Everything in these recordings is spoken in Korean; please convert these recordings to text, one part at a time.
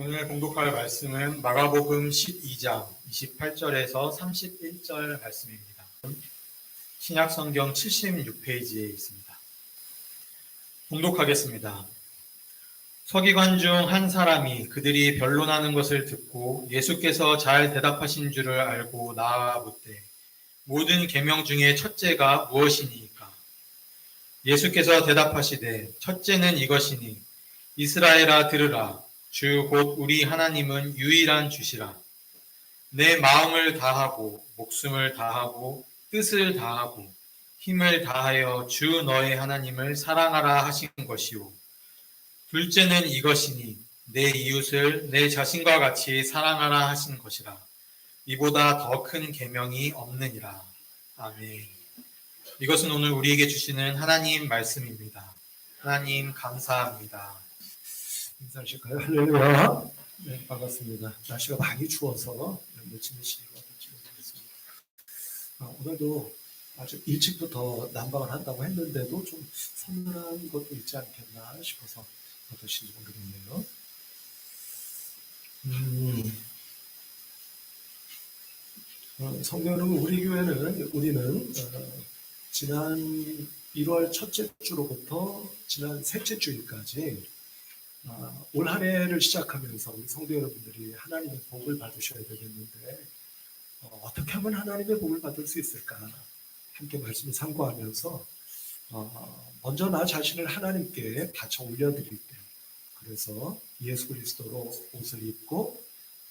오늘 공독할 말씀은 마가복음 12장 28절에서 31절 말씀입니다. 신약성경 76페이지에 있습니다. 공독하겠습니다. 서기관 중 한 사람이 그들이 변론하는 것을 듣고 예수께서 잘 대답하신 줄을 알고 나아 묻되 모든 계명 중에 첫째가 무엇이니까? 예수께서 대답하시되 첫째는 이것이니 이스라엘아 들으라. 주 곧 우리 하나님은 유일한 주시라. 내 마음을 다하고 목숨을 다하고 뜻을 다하고 힘을 다하여 주 너의 하나님을 사랑하라 하신 것이요. 둘째는 이것이니 내 이웃을 내 자신과 같이 사랑하라 하신 것이라. 이보다 더 큰 계명이 없느니라. 아멘. 이것은 오늘 우리에게 주시는 하나님 말씀입니다. 하나님 감사합니다. 인사하실까요? 할렐루야. 네, 반갑습니다. 날씨가 많이 추워서 며칠 쉬고 찍어드리겠습니다. 오늘도 아주 일찍부터 난방을 한다고 했는데도 좀 서늘한 것도 있지 않겠나 싶어서 어떠신지 모르겠네요. 성경은 우리 교회는 우리는 지난 1월 첫째 주로부터 지난 셋째 주일까지 올 한 해를 시작하면서 우리 성도 여러분들이 하나님의 복을 받으셔야 되겠는데 어떻게 하면 하나님의 복을 받을 수 있을까? 함께 말씀을 상고하면서 먼저 나 자신을 하나님께 바쳐 올려드릴 때, 그래서 예수 그리스도로 옷을 입고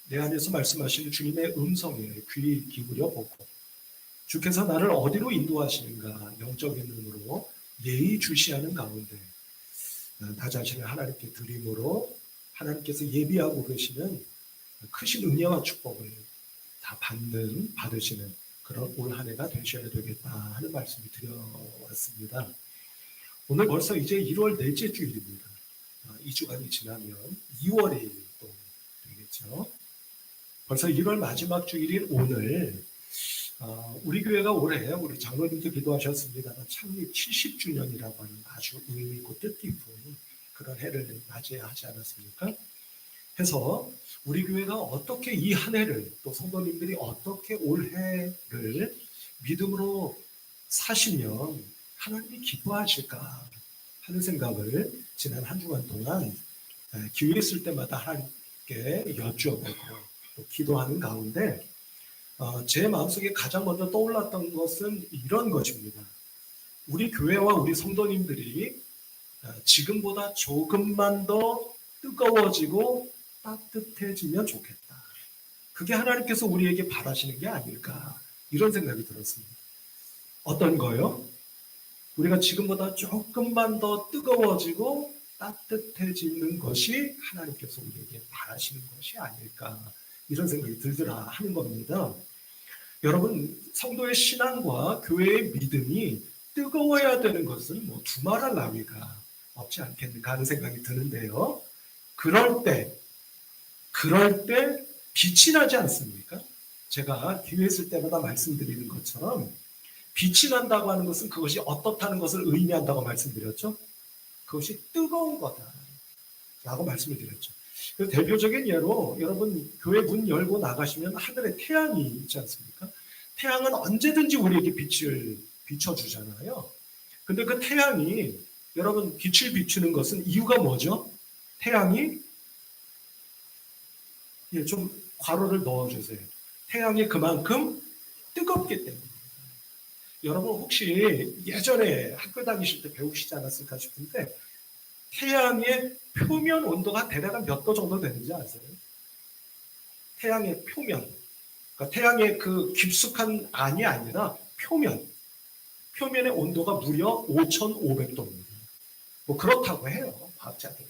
내 안에서 말씀하시는 주님의 음성에 귀 기울여 보고 주께서 나를 어디로 인도하시는가 영적인 눈으로 예의주시하는 가운데 나 자신을 하나님께 드림으로 하나님께서 예비하고 계시는 크신 은혜와 축복을 다 받으시는 그런 올 한 해가 되셔야 되겠다 하는 말씀을 드려왔습니다. 오늘 벌써 이제 1월 넷째 주일입니다. 2주간이 지나면 2월이 또 되겠죠. 벌써 1월 마지막 주일인 오늘 우리 교회가 올해 우리 장로님도 기도하셨습니다만 창립 70주년이라고 하는 아주 의미 있고 뜻깊은 그런 해를 맞이하지 않았습니까? 해서 우리 교회가 어떻게 이 한 해를 또 성도님들이 어떻게 올해를 믿음으로 사시면 하나님이 기뻐하실까 하는 생각을 지난 한 주간 동안 기회 있을 때마다 하나님께 여쭈어보고 또 기도하는 가운데 제 마음속에 가장 먼저 떠올랐던 것은 이런 것입니다. 우리 교회와 우리 성도님들이 지금보다 조금만 더 뜨거워지고 따뜻해지면 좋겠다. 그게 하나님께서 우리에게 바라시는 게 아닐까 이런 생각이 들었습니다. 어떤 거요? 우리가 지금보다 조금만 더 뜨거워지고 따뜻해지는 것이 하나님께서 우리에게 바라시는 것이 아닐까 이런 생각이 들더라 하는 겁니다. 여러분, 성도의 신앙과 교회의 믿음이 뜨거워야 되는 것은 뭐 두말할 나위가 없지 않겠는가 하는 생각이 드는데요. 그럴 때 빛이 나지 않습니까? 제가 기회 있을 때마다 말씀드리는 것처럼 빛이 난다고 하는 것은 그것이 어떻다는 것을 의미한다고 말씀드렸죠. 그것이 뜨거운 거다라고 말씀을 드렸죠. 대표적인 예로 여러분 교회 문 열고 나가시면 하늘에 태양이 있지 않습니까? 태양은 언제든지 우리에게 빛을 비춰주잖아요. 근데 그 태양이 여러분 빛을 비추는 것은 이유가 뭐죠? 태양이 좀 괄호를 넣어주세요. 태양이 그만큼 뜨겁기 때문입니다. 여러분 혹시 예전에 학교 다니실 때 배우시지 않았을까 싶은데 태양의 표면 온도가 대략 몇 도 정도 되는지 아세요? 태양의 표면, 그러니까 태양의 그 깊숙한 안이 아니라 표면의 온도가 무려 5,500도입니다. 뭐 그렇다고 해요, 과학자들이.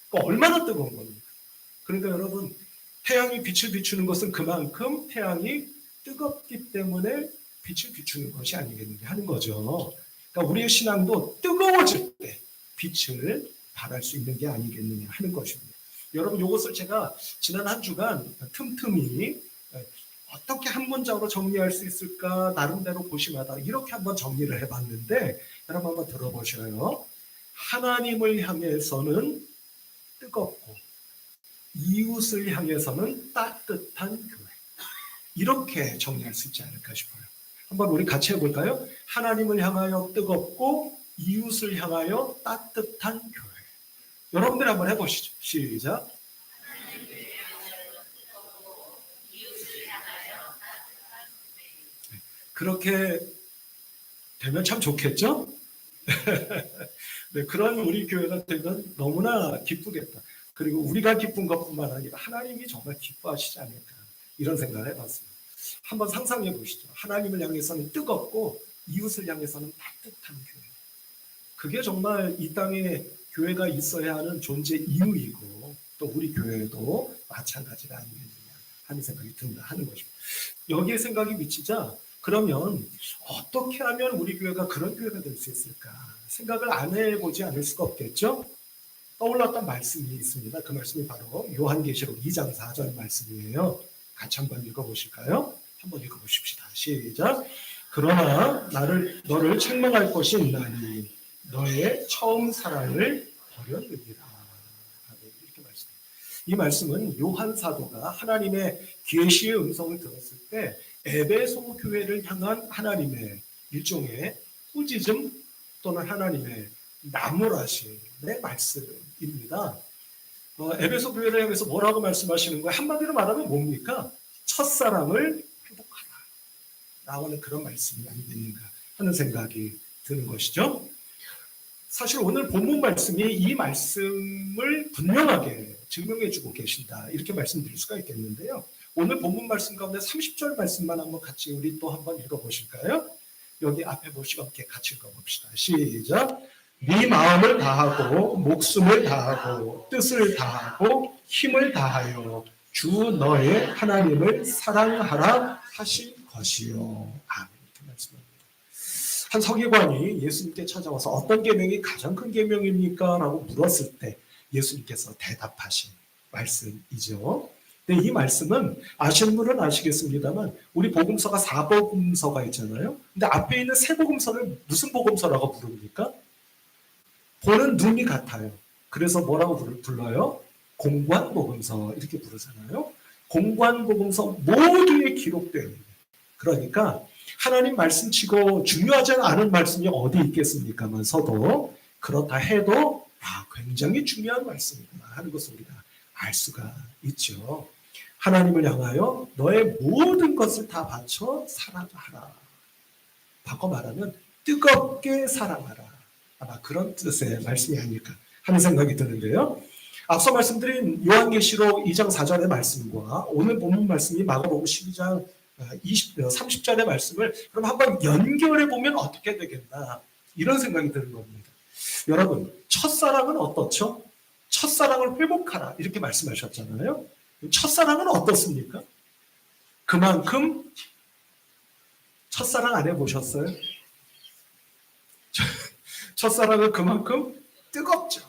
그러니까 얼마나 뜨거운 겁니까? 그러니까 여러분, 태양이 빛을 비추는 것은 그만큼 태양이 뜨겁기 때문에 빛을 비추는 것이 아니겠느냐 하는 거죠. 그러니까 우리의 신앙도 뜨거워질 때 빛을 발할 수 있는 게 아니겠느냐 하는 것입니다. 여러분 이것을 제가 지난 한 주간 틈틈이 어떻게 한 문장으로 정리할 수 있을까 나름대로 고심하다 이렇게 한번 정리를 해봤는데 여러분 한번 들어보셔요. 하나님을 향해서는 뜨겁고 이웃을 향해서는 따뜻한 교회. 이렇게 정리할 수 있지 않을까 싶어요. 한번 우리 같이 해볼까요? 하나님을 향하여 뜨겁고 이웃을 향하여 따뜻한 교회. 여러분들 한번 해보시죠. 시작. 그렇게 되면 참 좋겠죠? 네, 그런 우리 교회가 되면 너무나 기쁘겠다. 그리고 우리가 기쁜 것뿐만 아니라 하나님이 정말 기뻐하시지 않을까 이런 생각을 해봤습니다. 한번 상상해 보시죠. 하나님을 향해서는 뜨겁고 이웃을 향해서는 따뜻한 교회. 그게 정말 이 땅에 교회가 있어야 하는 존재 이유이고 또 우리 교회도 마찬가지가 아니겠느냐 하는 생각이 든다 하는 것입니다. 여기에 생각이 미치자 그러면 어떻게 하면 우리 교회가 그런 교회가 될 수 있을까 생각을 안 해보지 않을 수가 없겠죠. 떠올랐던 말씀이 있습니다. 그 말씀이 바로 요한계시록 2장 4절 말씀이에요. 같이 한번 읽어보실까요? 한번 읽어보십시다. 시작. 그러나 너를 책망할 것이 있나니 너의 처음 사랑을 버렸느니라. 이렇게 말씀합니다. 이 말씀은 요한 사도가 하나님의 계시의 음성을 들었을 때 에베소 교회를 향한 하나님의 일종의 꾸짖음 또는 하나님의 나무라심의 말씀입니다. 에베소 교회를 향해서 뭐라고 말씀하시는 거예요? 한마디로 말하면 뭡니까? 첫사랑을 회복하라 라고 하는 그런 말씀이 아니겠는가 하는 생각이 드는 것이죠. 사실 오늘 본문 말씀이 이 말씀을 분명하게 증명해주고 계신다 이렇게 말씀드릴 수가 있겠는데요. 오늘 본문 말씀 가운데 30절 말씀만 한번 같이 우리 또 한번 읽어보실까요? 여기 앞에 보시고 함께 같이 읽어봅시다. 시작. 네 마음을 다하고 목숨을 다하고 뜻을 다하고 힘을 다하여 주 너의 하나님을 사랑하라 하신 것이요. 아멘. 이렇게 말씀합니다. 한 서기관이 예수님께 찾아와서 어떤 계명이 가장 큰 계명입니까? 라고 물었을 때 예수님께서 대답하신 말씀이죠. 근데 이 말씀은 아시는 분은 아시겠습니다만 우리 복음서가 4복음서가 있잖아요. 근데 앞에 있는 세 복음서를 무슨 복음서라고 부릅니까? 보는 눈이 같아요. 그래서 뭐라고 불러요? 공관복음서 이렇게 부르잖아요. 공관복음서 모두에 기록된 그러니까 하나님 말씀치고 중요하지 않은 말씀이 어디 있겠습니까만서도 그렇다 해도 굉장히 중요한 말씀이구나 하는 것을 우리가 알 수가 있죠. 하나님을 향하여 너의 모든 것을 다 바쳐 사랑하라. 바꿔 말하면 뜨겁게 사랑하라. 아마 그런 뜻의 말씀이 아닐까 하는 생각이 드는데요. 앞서 말씀드린 요한계시록 2장 4절의 말씀과 오늘 본문 말씀이 마가복음 12장 30절의 말씀을 그럼 한번 연결해 보면 어떻게 되겠나 이런 생각이 드는 겁니다. 여러분 첫사랑은 어떻죠? 첫사랑을 회복하라 이렇게 말씀하셨잖아요. 첫사랑은 어떻습니까? 그만큼 첫사랑 안 해보셨어요? 첫사랑은 그만큼 뜨겁죠.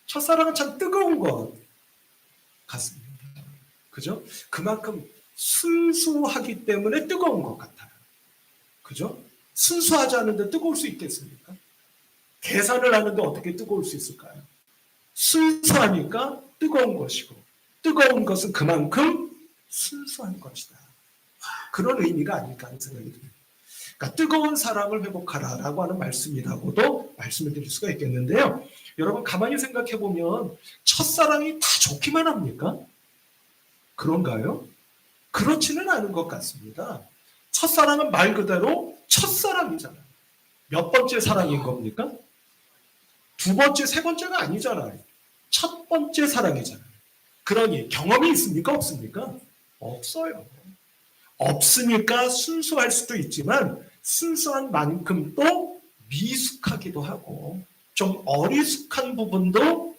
첫사랑은 참 뜨거운 것 같습니다. 그죠? 그만큼 순수하기 때문에 뜨거운 것 같아요. 그죠? 순수하지 않은데 뜨거울 수 있겠습니까? 계산을 하는데 어떻게 뜨거울 수 있을까요? 순수하니까 뜨거운 것이고 뜨거운 것은 그만큼 순수한 것이다. 그런 의미가 아닐까 하는 생각이 듭니다. 그러니까 뜨거운 사랑을 회복하라라고 하는 말씀이라고도 말씀을 드릴 수가 있겠는데요. 여러분 가만히 생각해 보면 첫사랑이 다 좋기만 합니까? 그런가요? 그렇지는 않은 것 같습니다. 첫사랑은 말 그대로 첫사랑이잖아요. 몇 번째 사랑인 겁니까? 두 번째, 세 번째가 아니잖아요. 첫 번째 사랑이잖아요. 그러니 경험이 있습니까? 없습니까? 없어요. 없으니까 순수할 수도 있지만 순수한 만큼 또 미숙하기도 하고 좀 어리숙한 부분도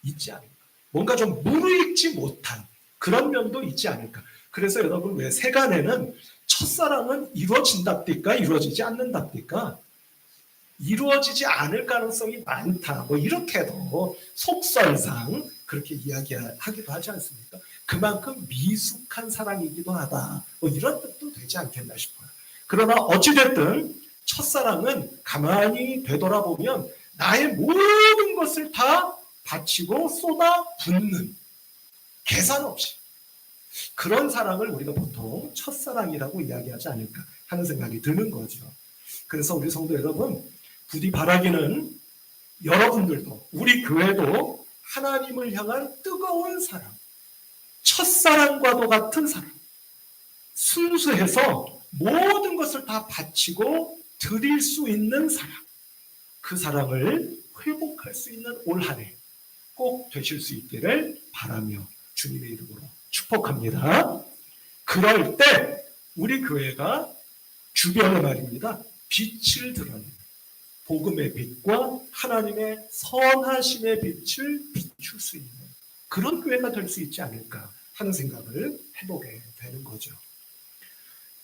있지 않을까. 뭔가 좀 무르익지 못한 그런 면도 있지 않을까. 그래서 여러분 왜 세간에는 첫사랑은 이루어진답니까? 이루어지지 않는답니까? 이루어지지 않을 가능성이 많다. 뭐 이렇게도 속설상 그렇게 이야기하기도 하지 않습니까? 그만큼 미숙한 사랑이기도 하다. 뭐 이런 뜻도 되지 않겠나 싶어요. 그러나 어찌됐든 첫사랑은 가만히 되돌아보면 나의 모든 것을 다 바치고 쏟아 붓는 계산 없이. 그런 사랑을 우리가 보통 첫사랑이라고 이야기하지 않을까 하는 생각이 드는 거죠. 그래서 우리 성도 여러분, 부디 바라기는 여러분들도 우리 교회도 하나님을 향한 뜨거운 사랑, 첫사랑과도 같은 사랑, 순수해서 모든 것을 다 바치고 드릴 수 있는 사랑, 그 사랑을 회복할 수 있는 올 한 해 꼭 되실 수 있기를 바라며 주님의 이름으로 축복합니다. 그럴 때 우리 교회가 주변에 말입니다, 빛을 드러내는 복음의 빛과 하나님의 선하심의 빛을 비출 수 있는 그런 교회가 될 수 있지 않을까 하는 생각을 해보게 되는 거죠.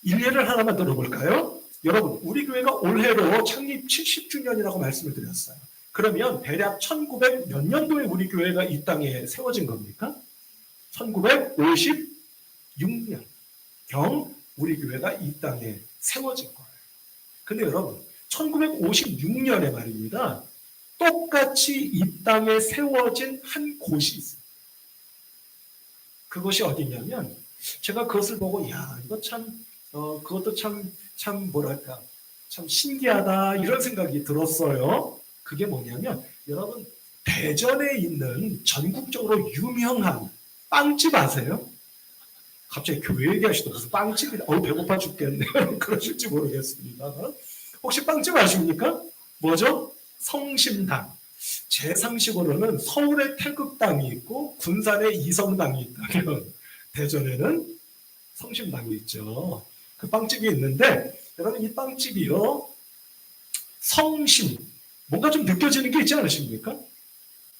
일례를 하나만 들어볼까요? 여러분, 우리 교회가 올해로 창립 70주년이라고 말씀을 드렸어요. 그러면 대략 1900 몇 년도에 우리 교회가 이 땅에 세워진 겁니까? 1956년 경 우리 교회가 이 땅에 세워진 거예요. 근데 여러분, 1956년에 말입니다, 똑같이 이 땅에 세워진 한 곳이 있어요. 그것이 어디냐면, 제가 그것을 보고 이거 참 그것도 참 뭐랄까, 참 신기하다 이런 생각이 들었어요. 그게 뭐냐면, 여러분, 대전에 있는 전국적으로 유명한 빵집 아세요? 갑자기 교회 얘기하시더니 무슨 빵집이, 배고파 죽겠네요. 그러실지 모르겠습니다. 혹시 빵집 아십니까? 뭐죠? 성심당. 제 상식으로는 서울에 태극당이 있고 군산에 이성당이 있다면 대전에는 성심당이 있죠. 그 빵집이 있는데, 여러분, 이 빵집이요, 성심, 뭔가 좀 느껴지는 게 있지 않으십니까?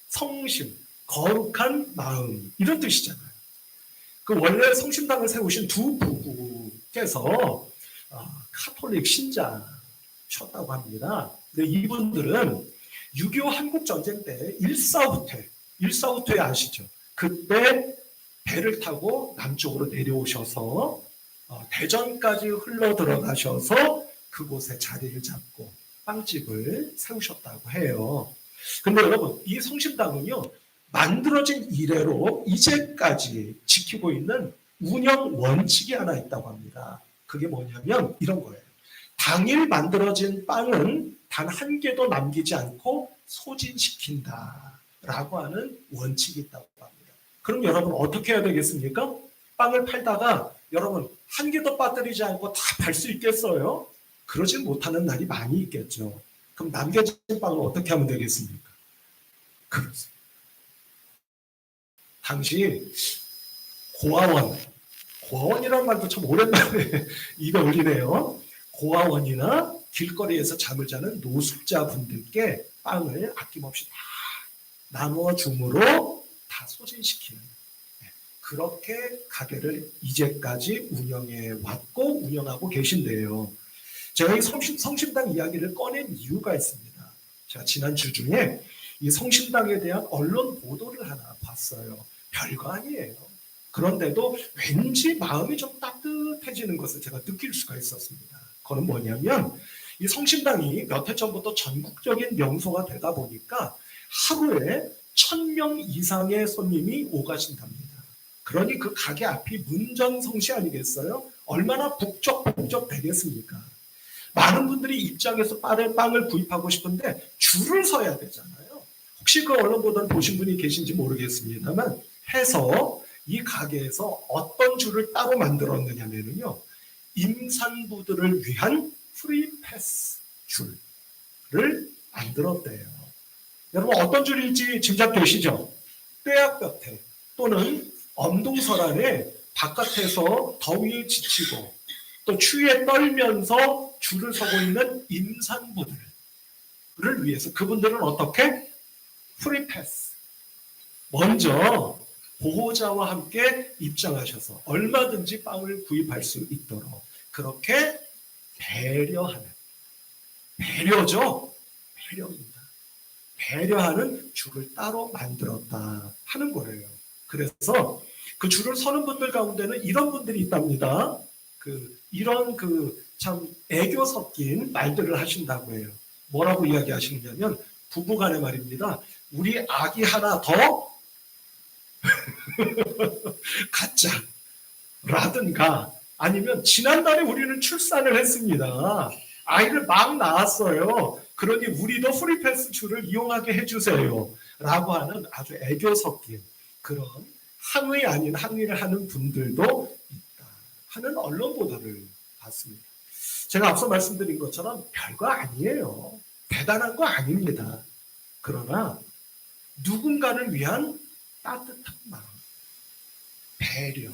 성심, 거룩한 마음, 이런 뜻이잖아요. 그 원래 성심당을 세우신 두 부부께서 카톨릭 신자셨다고 합니다. 근데 이분들은 6.25 한국전쟁 때 일사후퇴 아시죠? 그때 배를 타고 남쪽으로 내려오셔서 대전까지 흘러 들어가셔서 그곳에 자리를 잡고 빵집을 세우셨다고 해요. 근데 여러분, 이 성심당은요, 만들어진 이래로 이제까지 지키고 있는 운영 원칙이 하나 있다고 합니다. 그게 뭐냐면 이런 거예요. 당일 만들어진 빵은 단 한 개도 남기지 않고 소진시킨다라고 하는 원칙이 있다고 합니다. 그럼 여러분, 어떻게 해야 되겠습니까? 빵을 팔다가 여러분, 한 개도 빠뜨리지 않고 다 팔 수 있겠어요? 그러지 못하는 날이 많이 있겠죠. 그럼 남겨진 빵을 어떻게 하면 되겠습니까? 그렇습니다. 당시 고아원이라는 말도 참 오랜만에 입에 올리네요. 고아원이나 길거리에서 잠을 자는 노숙자분들께 빵을 아낌없이 다 나누어 줌으로 다 소진시키는, 그렇게 가게를 이제까지 운영해 왔고 운영하고 계신데요. 제가 이 성심당 이야기를 꺼낸 이유가 있습니다. 제가 지난 주 중에 이 성심당에 대한 언론 보도를 하나 봤어요. 별거 아니에요. 그런데도 왠지 마음이 좀 따뜻해지는 것을 제가 느낄 수가 있었습니다. 그건 뭐냐면, 이 성심당이 몇 해 전부터 전국적인 명소가 되다 보니까 하루에 1000명 이상의 손님이 오가신답니다. 그러니 그 가게 앞이 문전성시 아니겠어요? 얼마나 북적북적 되겠습니까? 많은 분들이 입장해서 빵을 구입하고 싶은데 줄을 서야 되잖아요. 혹시 그 언론 보도를 보신 분이 계신지 모르겠습니다만, 해서 이 가게에서 어떤 줄을 따로 만들었느냐면요, 임산부들을 위한 프리패스 줄을 만들었대요. 여러분, 어떤 줄일지 짐작되시죠? 떼약볕에 또는 엄동설안에 바깥에서 더위에 지치고 또 추위에 떨면서 줄을 서고 있는 임산부들을 위해서, 그분들은 어떻게? 프리패스, 먼저 보호자와 함께 입장하셔서 얼마든지 빵을 구입할 수 있도록 그렇게 배려하는, 배려죠. 배려입니다. 배려하는 줄을 따로 만들었다 하는 거예요. 그래서 그 줄을 서는 분들 가운데는 이런 분들이 있답니다. 이런 참 애교 섞인 말들을 하신다고 해요. 뭐라고 이야기하시느냐면, 부부간에 말입니다, 우리 아기 하나 더 가짜라든가 아니면 지난달에 우리는 출산을 했습니다. 아이를 막 낳았어요. 그러니 우리도 프리패스 줄을 이용하게 해주세요. 라고 하는 아주 애교 섞인 그런 항의 아닌 항의를 하는 분들도 있다 하는 언론 보도를 봤습니다. 제가 앞서 말씀드린 것처럼 별거 아니에요. 대단한 거 아닙니다. 그러나 누군가를 위한 따뜻한 마음, 배려.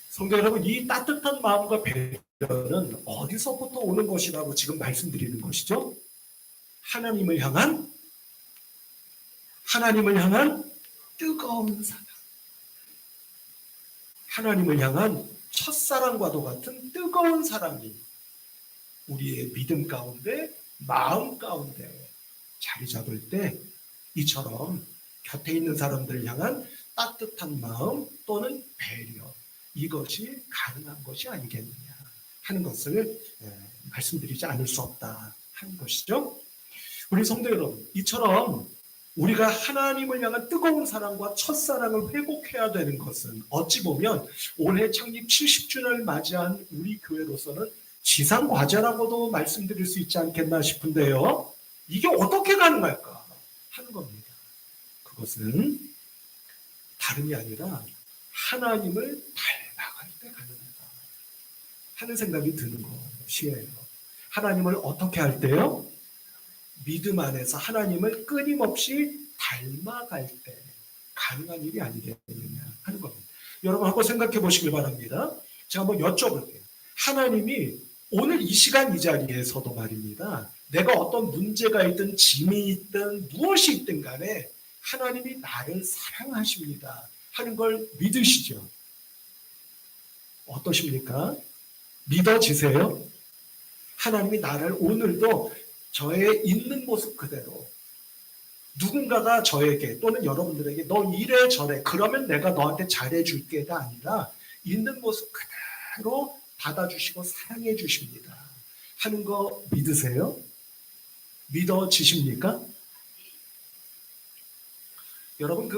성도 여러분, 이 따뜻한 마음과 배려는 어디서부터 오는 것이라고 지금 말씀드리는 것이죠? 하나님을 향한 뜨거운 사랑. 하나님을 향한 첫사랑과도 같은 뜨거운 사랑이 우리의 믿음 가운데, 마음 가운데 자리 잡을 때 이처럼 곁에 있는 사람들을 향한 따뜻한 마음 또는 배려, 이것이 가능한 것이 아니겠느냐 하는 것을 말씀드리지 않을 수 없다 하는 것이죠. 우리 성도 여러분, 이처럼 우리가 하나님을 향한 뜨거운 사랑과 첫사랑을 회복해야 되는 것은 어찌 보면 올해 창립 70주년을 맞이한 우리 교회로서는 지상과제라고도 말씀드릴 수 있지 않겠나 싶은데요. 이게 어떻게 가능할까 하는 겁니다. 그것은 다름이 아니라 하나님을 닮아갈 때 가능하다 하는 생각이 드는 것이에요. 하나님을 어떻게 할 때요? 믿음 안에서 하나님을 끊임없이 닮아갈 때 가능한 일이 아니겠느냐 하는 겁니다. 여러분 한번 생각해 보시길 바랍니다. 제가 한번 여쭤볼게요. 하나님이 오늘 이 시간 이 자리에서도 말입니다. 내가 어떤 문제가 있든 짐이 있든 무엇이 있든 간에 하나님이 나를 사랑하십니다 하는 걸 믿으시죠? 어떠십니까? 믿어지세요? 하나님이 나를 오늘도 저의 있는 모습 그대로 누군가가 저에게 또는 여러분들에게 너 이래 저래 그러면 내가 너한테 잘해줄게가 아니라 있는 모습 그대로 받아주시고 사랑해 주십니다 하는 거 믿으세요? 믿어지십니까? 여러분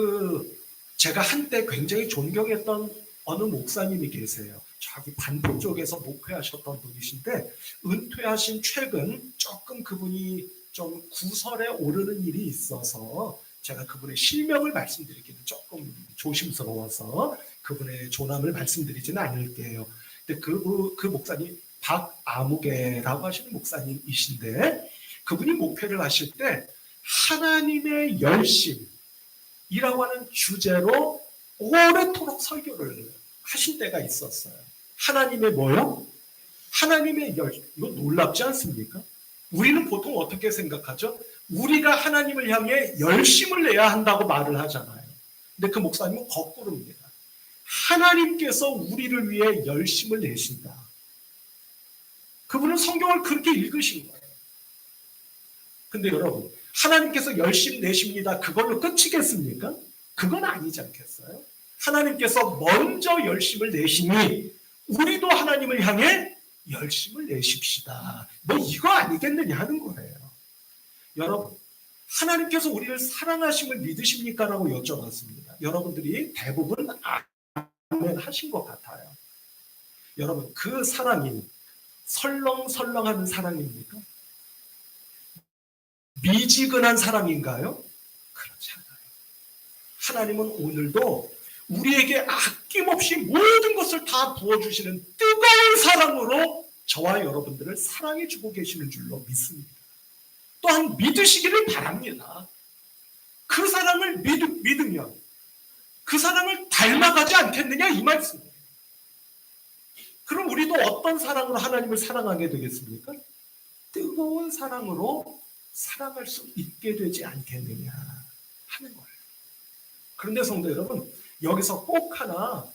제가 한때 굉장히 존경했던 어느 목사님이 계세요. 저기 반포 쪽에서 목회하셨던 분이신데 은퇴하신 최근 조금 그분이 좀 구설에 오르는 일이 있어서 제가 그분의 실명을 말씀드리기는 조금 조심스러워서 그분의 조남을 말씀드리지는 않을게요. 근데 그 목사님 박아무개라고 하시는 목사님이신데 그분이 목회를 하실 때 하나님의 열심이라고 하는 주제로 오래도록 설교를 하신 때가 있었어요. 하나님의 뭐요? 하나님의 열심. 이거 놀랍지 않습니까? 우리는 보통 어떻게 생각하죠? 우리가 하나님을 향해 열심을 내야 한다고 말을 하잖아요. 근데 그 목사님은 거꾸로입니다. 하나님께서 우리를 위해 열심을 내신다. 그분은 성경을 그렇게 읽으신 거예요. 근데 여러분, 하나님께서 열심 내십니다. 그걸로 끝이겠습니까? 그건 아니지 않겠어요? 하나님께서 먼저 열심을 내시니 우리도 하나님을 향해 열심을 내십시다. 뭐 이거 아니겠느냐 하는 거예요. 여러분, 하나님께서 우리를 사랑하심을 믿으십니까? 라고 여쭤봤습니다. 여러분들이 대부분 아멘 하신 것 같아요. 여러분, 그 사랑이 설렁설렁하는 사랑입니까? 미지근한 사랑인가요? 그렇지 않아요. 하나님은 오늘도 우리에게 아낌없이 모든 것을 다 부어주시는 뜨거운 사랑으로 저와 여러분들을 사랑해주고 계시는 줄로 믿습니다. 또한 믿으시기를 바랍니다. 그 사랑을 믿으면 그 사랑을 닮아가지 않겠느냐 이 말씀이에요. 그럼 우리도 어떤 사랑으로 하나님을 사랑하게 되겠습니까? 뜨거운 사랑으로 사랑할 수 있게 되지 않겠느냐 하는 거예요. 그런데 성도 여러분, 여기서 꼭 하나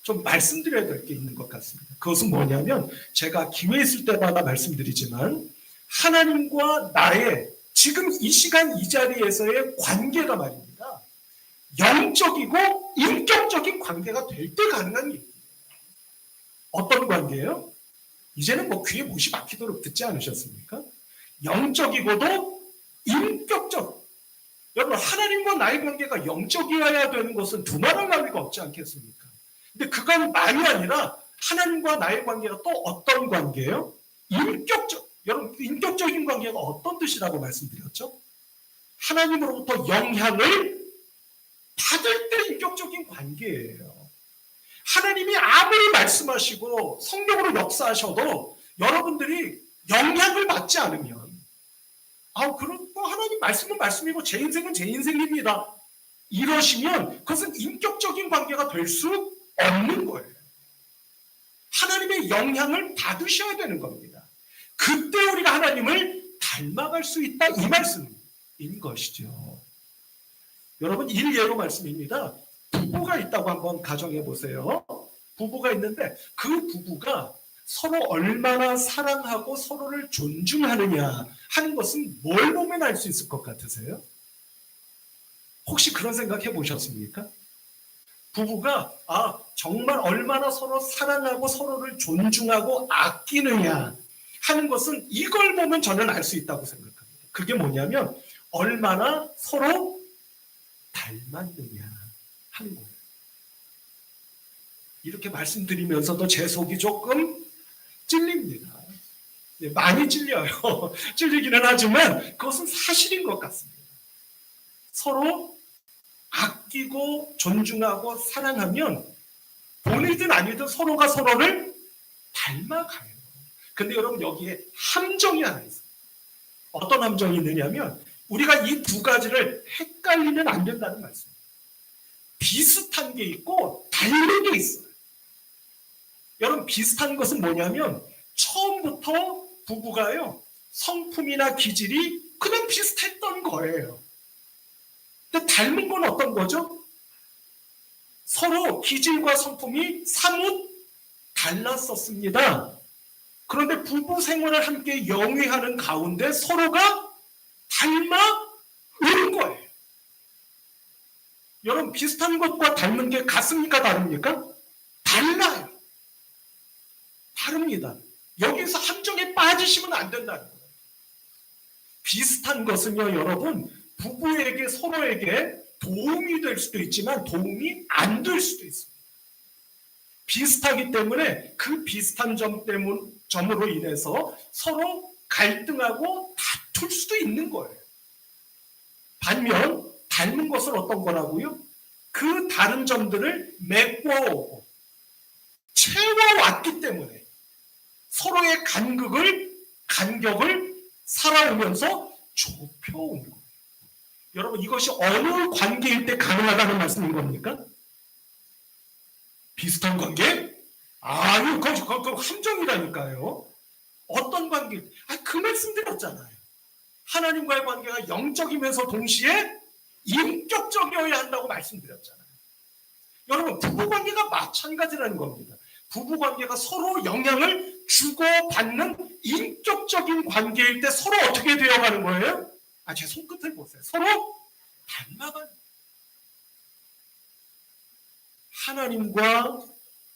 좀 말씀드려야 될 게 있는 것 같습니다. 그것은 뭐냐면 제가 기회 있을 때마다 말씀드리지만 하나님과 나의 지금 이 시간 이 자리에서의 관계가 말입니다. 영적이고 인격적인 관계가 될 때 가능한 일입니다. 어떤 관계예요? 이제는 뭐 귀에 못이 박히도록 듣지 않으셨습니까? 영적이고도 인격적. 여러분, 하나님과 하나님과 나의 관계가 영적이어야 되는 것은 두말할 나위가 없지 않겠습니까? 근데 그건 말이 아니라 하나님과 나의 관계가 또 어떤 관계예요? 여러분, 인격적인 관계가 어떤 뜻이라고 말씀드렸죠? 하나님으로부터 영향을 받을 때 인격적인 관계예요. 하나님이 아무리 말씀하시고 성령으로 역사하셔도 여러분들이 영향을 받지 않으면 그럼 하나님 말씀은 말씀이고 제 인생은 제 인생입니다. 이러시면 그것은 인격적인 관계가 될 수 없는 거예요. 하나님의 영향을 받으셔야 되는 겁니다. 그때 우리가 하나님을 닮아갈 수 있다 이 말씀인 것이죠. 여러분 일예로 말씀입니다. 부부가 있다고 한번 가정해 보세요. 부부가 있는데 그 부부가 서로 얼마나 사랑하고 서로를 존중하느냐 하는 것은 뭘 보면 알 수 있을 것 같으세요? 혹시 그런 생각 해보셨습니까? 부부가 정말 얼마나 서로 사랑하고 서로를 존중하고 아끼느냐 하는 것은 이걸 보면 저는 알 수 있다고 생각합니다. 그게 뭐냐면 얼마나 서로 닮았느냐 하는 거예요. 이렇게 말씀드리면서도 제 속이 조금 찔립니다. 많이 찔려요. 찔리기는 하지만 그것은 사실인 것 같습니다. 서로 아끼고 존중하고 사랑하면 본이든 아니든 서로가 서로를 닮아가요. 근데 여러분 여기에 함정이 하나 있어요. 어떤 함정이 있느냐면 우리가 이 두 가지를 헷갈리면 안 된다는 말씀입니다. 비슷한 게 있고 다른 게 있어요. 여러분 비슷한 것은 뭐냐면 처음부터 부부가요 성품이나 기질이 그냥 비슷했던 거예요. 근데 닮은 건 어떤 거죠? 서로 기질과 성품이 사뭇 달랐었습니다. 그런데 부부 생활을 함께 영위하는 가운데 서로가 닮아오는 거예요. 여러분 비슷한 것과 닮은 게 같습니까? 다릅니까? 달라요. 다릅니다. 여기서 함정에 빠지시면 안 된다는 거예요. 비슷한 것은요, 여러분, 부부에게 서로에게 도움이 될 수도 있지만 도움이 안 될 수도 있습니다. 비슷하기 때문에 그 비슷한 점으로 인해서 서로 갈등하고 다툴 수도 있는 거예요. 반면 닮은 것은 어떤 거라고요? 그 다른 점들을 메꿔오고 채워왔기 때문에 서로의 간격을 살아오면서 좁혀온 거예요. 여러분 이것이 어느 관계일 때 가능하다는 말씀인 겁니까? 비슷한 관계? 아니요, 그건 함정이라니까요. 어떤 관계? 그 말씀 드렸잖아요. 하나님과의 관계가 영적이면서 동시에 인격적이어야 한다고 말씀드렸잖아요. 여러분 부부관계가 마찬가지라는 겁니다. 부부관계가 서로 영향을 주고받는 인격적인 관계일 때 서로 어떻게 되어가는 거예요? 제 손끝을 보세요. 서로 닮아가는. 하나님과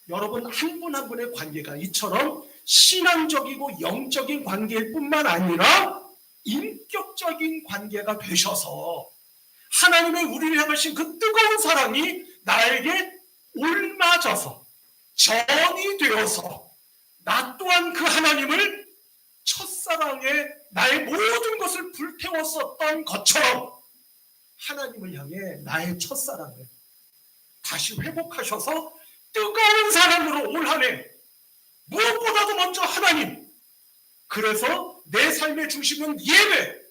여러분 한 분 한 분의 관계가 이처럼 신앙적이고 영적인 관계일 뿐만 아니라 인격적인 관계가 되셔서 하나님의 우리를 향하신 그 뜨거운 사랑이 나에게 올맞아서 전이 되어서 나 또한 그 하나님을 첫사랑에 나의 모든 것을 불태웠었던 것처럼 하나님을 향해 나의 첫사랑을 다시 회복하셔서 뜨거운 사랑으로 올 한 해 무엇보다도 먼저 하나님, 그래서 내 삶의 중심은 예배,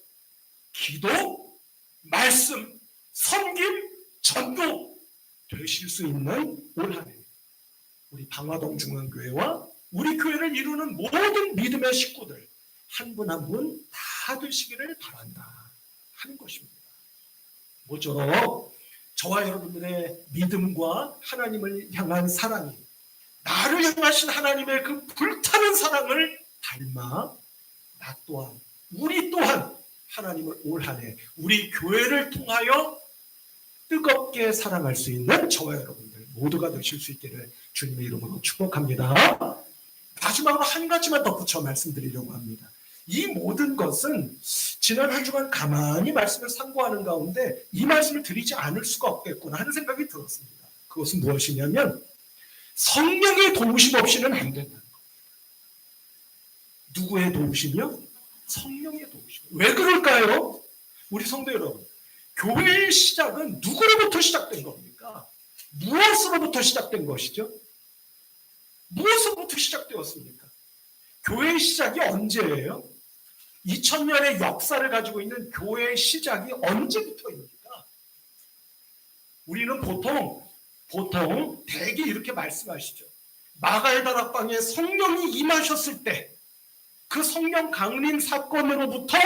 기도, 말씀, 섬김, 전도 되실 수 있는 올 한 해 우리 방화동 중앙교회와 우리 교회를 이루는 모든 믿음의 식구들 한 분 한 분 다 되시기를 바란다 하는 것입니다. 모쪼록 저와 여러분들의 믿음과 하나님을 향한 사랑이 나를 향하신 하나님의 그 불타는 사랑을 닮아 나 또한 우리 또한 하나님을 올 한 해 우리 교회를 통하여 뜨겁게 사랑할 수 있는 저와 여러분들 모두가 되실 수 있기를 주님의 이름으로 축복합니다. 마지막으로 한 가지만 덧붙여 말씀드리려고 합니다. 이 모든 것은 지난 한 주간 가만히 말씀을 상고하는 가운데 이 말씀을 드리지 않을 수가 없겠구나 하는 생각이 들었습니다. 그것은 무엇이냐면 성령의 도우심 없이는 안 된다는 거예요. 누구의 도우심이요? 성령의 도우심. 왜 그럴까요? 우리 성도 여러분, 교회의 시작은 누구로부터 시작된 겁니까? 무엇으로부터 시작된 것이죠? 무엇으로부터 시작되었습니까? 교회의 시작이 언제예요? 2000년의 역사를 가지고 있는 교회의 시작이 언제부터입니까? 우리는 보통 대개 이렇게 말씀하시죠. 마가의 다락방에 성령이 임하셨을 때 그 성령 강림 사건으로부터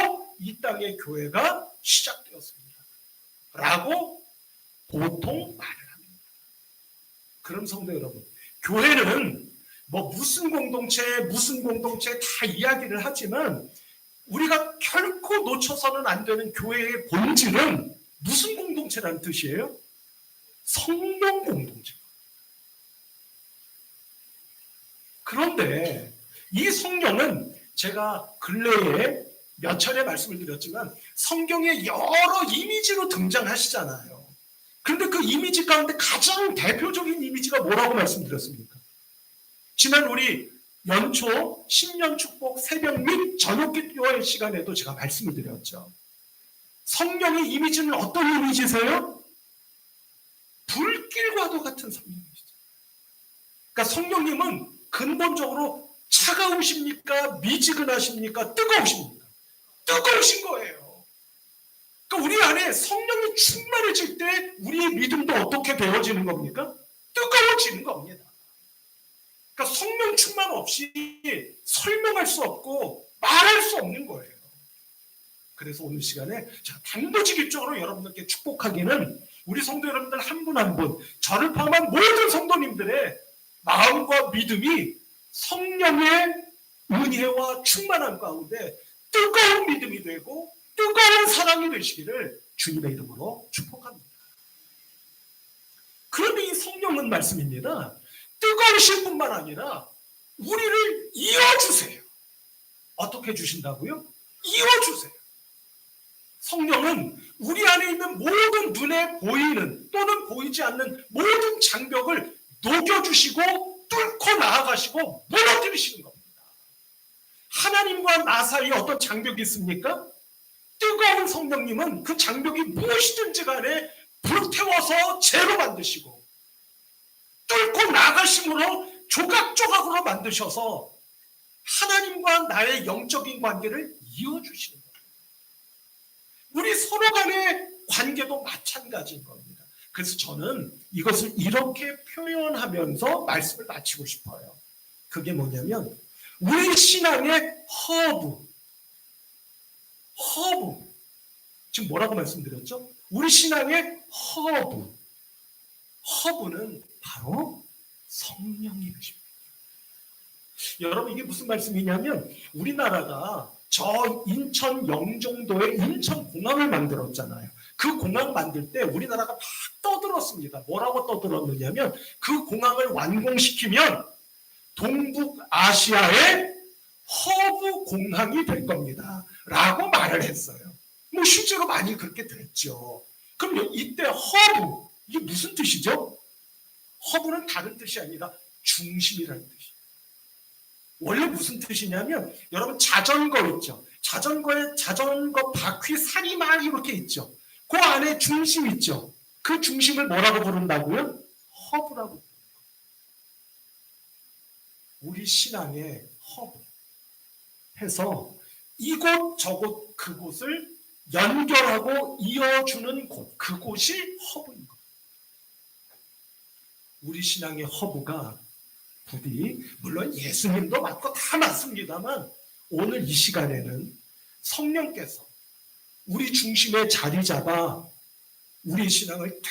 이 땅의 교회가 시작되었습니다. 라고 보통 말을 합니다. 그럼 성도 여러분, 교회는 뭐 무슨 공동체 다 이야기를 하지만 우리가 결코 놓쳐서는 안 되는 교회의 본질은 무슨 공동체라는 뜻이에요? 성령 공동체. 그런데 이 성령은 제가 근래에 몇 차례 말씀을 드렸지만 성경에 여러 이미지로 등장하시잖아요. 그런데 그 이미지 가운데 가장 대표적인 이미지가 뭐라고 말씀드렸습니까? 지난 우리 연초 신년 축복 새벽 및 저녁 기도의 시간에도 제가 말씀을 드렸죠. 성령의 이미지는 어떤 이미지세요? 불길과도 같은 성령이시죠. 그러니까 성령님은 근본적으로 차가우십니까? 미지근하십니까? 뜨거우십니까? 뜨거우신 거예요. 그러니까 우리 안에 성령이 충만해질 때 우리의 믿음도 어떻게 되어지는 겁니까? 뜨거워지는 겁니다. 그러니까 성령 충만 없이 설명할 수 없고 말할 수 없는 거예요. 그래서 오늘 시간에 제가 단도직입적으로 여러분들께 축복하기는 우리 성도 여러분들 한 분 한 분, 저를 포함한 모든 성도님들의 마음과 믿음이 성령의 은혜와 충만함 가운데 뜨거운 믿음이 되고 뜨거운 사랑이 되시기를 주님의 이름으로 축복합니다. 그런데 이 성령은 말씀입니다. 뜨거우신 뿐만 아니라 우리를 이어주세요. 어떻게 주신다고요? 이어주세요. 성령은 우리 안에 있는 모든 눈에 보이는 또는 보이지 않는 모든 장벽을 녹여주시고 뚫고 나아가시고 무너뜨리시는 겁니다. 하나님과 나 사이에 어떤 장벽이 있습니까? 뜨거운 성령님은 그 장벽이 무엇이든지 간에 불태워서 재로 만드시고 뚫고 나가심으로 조각조각으로 만드셔서 하나님과 나의 영적인 관계를 이어주시는 겁니다. 우리 서로 간의 관계도 마찬가지인 겁니다. 그래서 저는 이것을 이렇게 표현하면서 말씀을 마치고 싶어요. 그게 뭐냐면 우리 신앙의 허브. 지금 뭐라고 말씀드렸죠? 우리 신앙의 허브는 바로 성령이 되십니다. 여러분 이게 무슨 말씀이냐면 우리나라가 저 인천 영종도에 인천공항을 만들었잖아요. 그 공항 만들 때 우리나라가 막 떠들었습니다. 뭐라고 떠들었느냐면 그 공항을 완공시키면 동북아시아의 허브 공항이 될 겁니다. 라고 말을 했어요. 뭐 실제로 많이 그렇게 됐죠. 그럼 이때 허브, 이게 무슨 뜻이죠? 허브는 다른 뜻이 아니라 중심이라는 뜻이에요. 원래 무슨 뜻이냐면 여러분 자전거 있죠. 자전거에 자전거 바퀴 살이 막 이렇게 있죠. 그 안에 중심 있죠. 그 중심을 뭐라고 부른다고요? 허브라고. 우리 신앙의 허브 해서 이곳 저곳 그곳을 연결하고 이어주는 곳, 그곳이 허브인 것. 우리 신앙의 허브가 부디 물론 예수님도 맞고 다 맞습니다만 오늘 이 시간에는 성령께서 우리 중심에 자리 잡아 우리 신앙을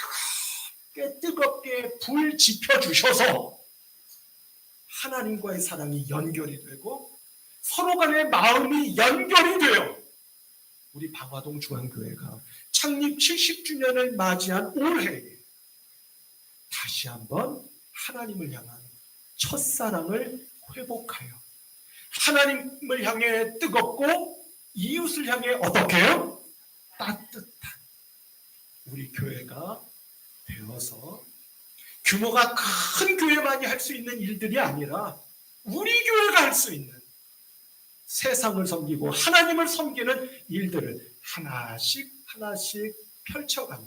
뜨겁게 불 지펴 주셔서 하나님과의 사랑이 연결이 되고 서로 간의 마음이 연결이 돼요. 우리 방화동 중앙교회가 창립 70주년을 맞이한 올해에 다시 한번 하나님을 향한 첫사랑을 회복하여 하나님을 향해 뜨겁고 이웃을 향해 어떻게 해요? 따뜻한 우리 교회가 되어서 규모가 큰 교회만이 할 수 있는 일들이 아니라 우리 교회가 할 수 있는 세상을 섬기고 하나님을 섬기는 일들을 하나씩 하나씩 펼쳐가며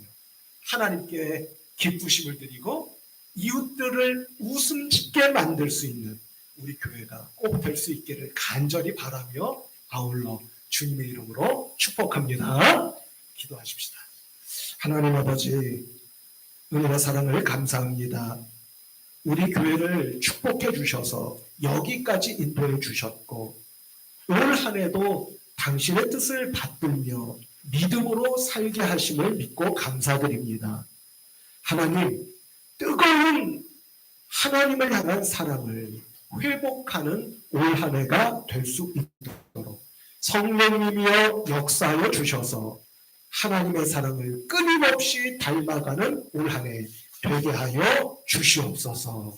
하나님께 기쁘심을 드리고 이웃들을 웃음 짓게 만들 수 있는 우리 교회가 꼭 될 수 있기를 간절히 바라며 아울러 주님의 이름으로 축복합니다. 기도하십시다. 하나님 아버지, 은혜와 사랑을 감사합니다. 우리 교회를 축복해 주셔서 여기까지 인도해 주셨고 올 한 해도 당신의 뜻을 받들며 믿음으로 살게 하심을 믿고 감사드립니다. 하나님, 뜨거운 하나님을 향한 사랑을 회복하는 올 한 해가 될 수 있도록 성령님이여 역사하여 주셔서 하나님의 사랑을 끊임없이 닮아가는 올 한 해 되게 하여 주시옵소서.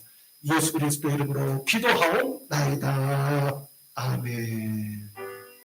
예수 그리스도 이름으로 기도하옵나이다. 아멘.